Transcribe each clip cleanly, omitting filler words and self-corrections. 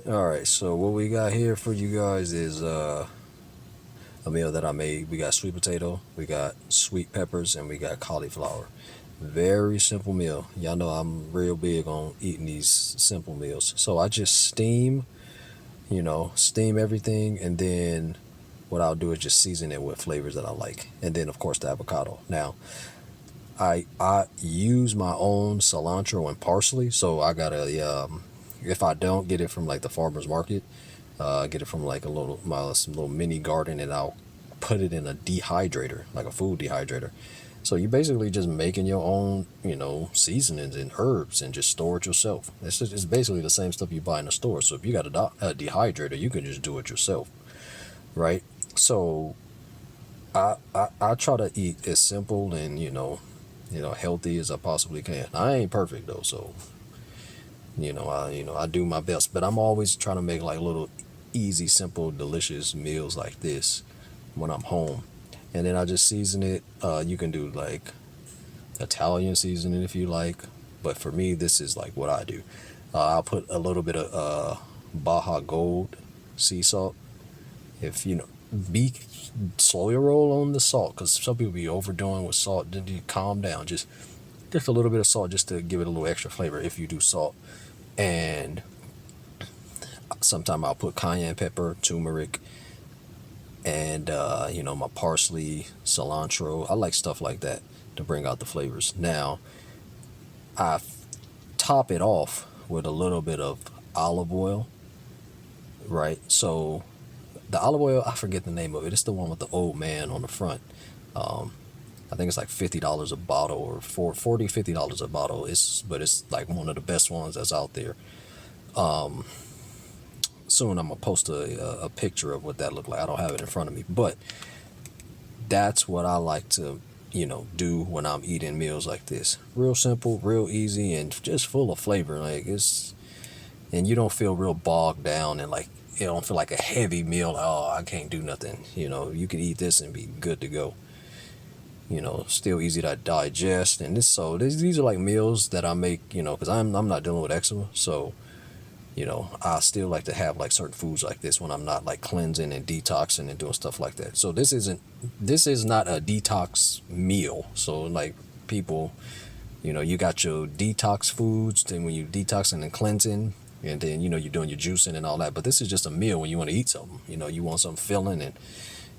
Alright, so what we got here for you guys is a meal that I made. We got sweet potato, we got sweet peppers, and we got cauliflower. Very simple meal. Y'all know I'm real big on eating these simple meals. So I just steam everything, and then what I'll do is just season it with flavors that I like. And then of course the avocado. Now, I use my own cilantro and parsley, so I gotta if I don't get it from like the farmer's market, get it from like some little mini garden, and I'll put it in a dehydrator, like a food dehydrator. So you're basically just making your own, seasonings and herbs, and just store it yourself. It's basically the same stuff you buy in the store. So if you got a dehydrator, you can just do it yourself, right? So I try to eat as simple and healthy as I possibly can. I ain't perfect though, so I do my best, but I'm always trying to make like little easy, simple, delicious meals like this when I'm home. And then I just season it. You can do like Italian seasoning if you like, but for me, this is like what I do. I'll put a little bit of Baja Gold sea salt. If be slow your roll on the salt, because some people be overdoing with salt. Then you calm down. Just a little bit of salt, just to give it a little extra flavor if you do salt. And sometimes I'll put cayenne pepper, turmeric, and my parsley, cilantro. I like stuff like that to bring out the flavors. Now I top it off with a little bit of olive oil, right? So the olive oil, I forget the name of it. It's the one with the old man on the front. um, I think it's like $50 a bottle, or $40-$50 a bottle. But it's like one of the best ones that's out there. um, Soon I'm gonna post a picture of what that looked like. I don't have it in front of me, but that's what I like to do when I'm eating meals like this. Real simple, real easy, and just full of flavor. And you don't feel real bogged down, and like it don't feel like a heavy meal. Oh, I can't do nothing. You can eat this and be good to go. Still easy to digest. And these are like meals that I make, because I'm not dealing with eczema. So I still like to have like certain foods like this when I'm not like cleansing and detoxing and doing stuff like that. So this is not a detox meal. So like people, you got your detox foods, then when you detoxing and cleansing, and then you're doing your juicing and all that. But this is just a meal when you want to eat something. You want something filling, and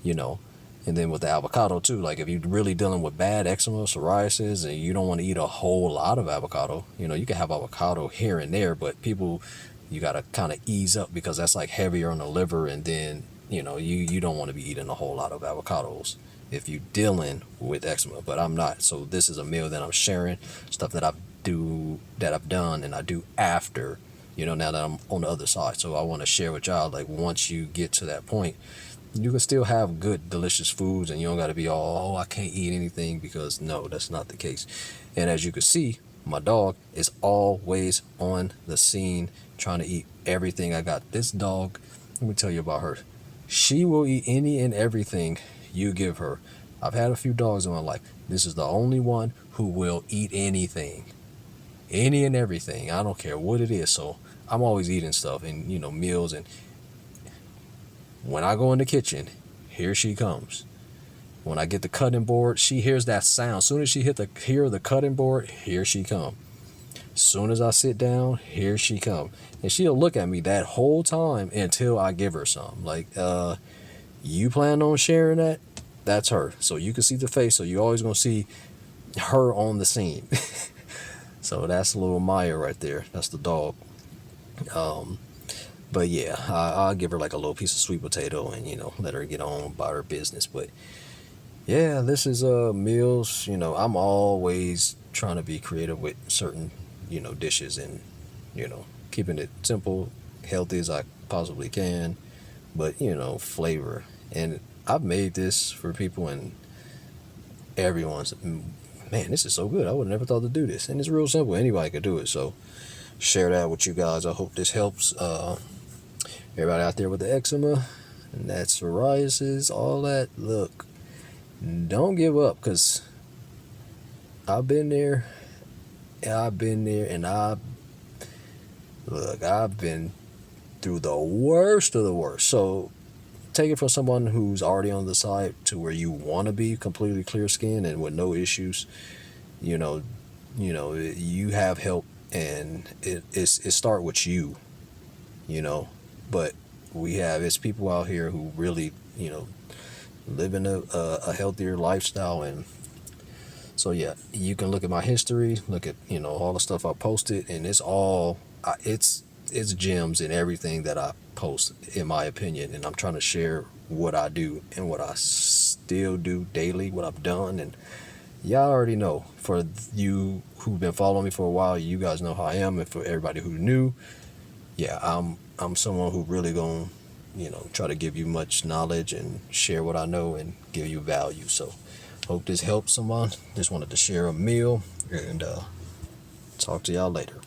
you know and then with the avocado too, like if you're really dealing with bad eczema, psoriasis, and you don't want to eat a whole lot of avocado, you can have avocado here and there, but people, you got to kind of ease up, because that's like heavier on the liver. And then you don't want to be eating a whole lot of avocados if you're dealing with eczema. But I'm not. So this is a meal that I'm sharing, stuff that I've done and I do after, now that I'm on the other side. So I want to share with y'all, like, once you get to that point, you can still have good, delicious foods, and you don't got to be all, oh, I can't eat anything, because no, that's not the case. And as you can see, my dog is always on the scene trying to eat everything I got. This dog, let me tell you about her. She will eat any and everything you give her. I've had a few dogs in my life. This is the only one who will eat anything, any and everything. I don't care what it is. So I'm always eating stuff, and meals. And when I go in the kitchen, here she comes. When I get the cutting board, she hears that sound. Soon as she hear the cutting board, here she come. Soon as I sit down, here she come. And she'll look at me that whole time until I give her some. Like, you plan on sharing that? That's her. So you can see the face. So you always gonna see her on the scene. So that's little Maya right there. That's the dog. But yeah, I'll give her like a little piece of sweet potato, and let her get on about her business. But yeah, this is meals. I'm always trying to be creative with certain dishes, and keeping it simple, healthy as I possibly can, but flavor. And I've made this for people, and everyone's, man, this is so good. I would have never thought to do this, and it's real simple. Anybody could do it. So share that with you guys. I hope this helps everybody out there with the eczema and that psoriasis, all that. Look, don't give up, because I've been there, and Look, I've been through the worst of the worst. So take it from someone who's already on the side to where you want to be completely clear skinned and with no issues. You know, you have help, and it start with you. You know, but it's people out here who really living a healthier lifestyle. And so yeah, you can look at my history, look at all the stuff I posted, and it's gems in everything that I post, in my opinion. And I'm trying to share what I do and what I still do daily, what I've done. And y'all already know. For you who've been following me for a while, you guys know how I am. And for everybody who new, yeah, I'm someone who really gonna try to give you much knowledge and share what I know and give you value. So hope this helps someone. Just wanted to share a meal, and talk to y'all later.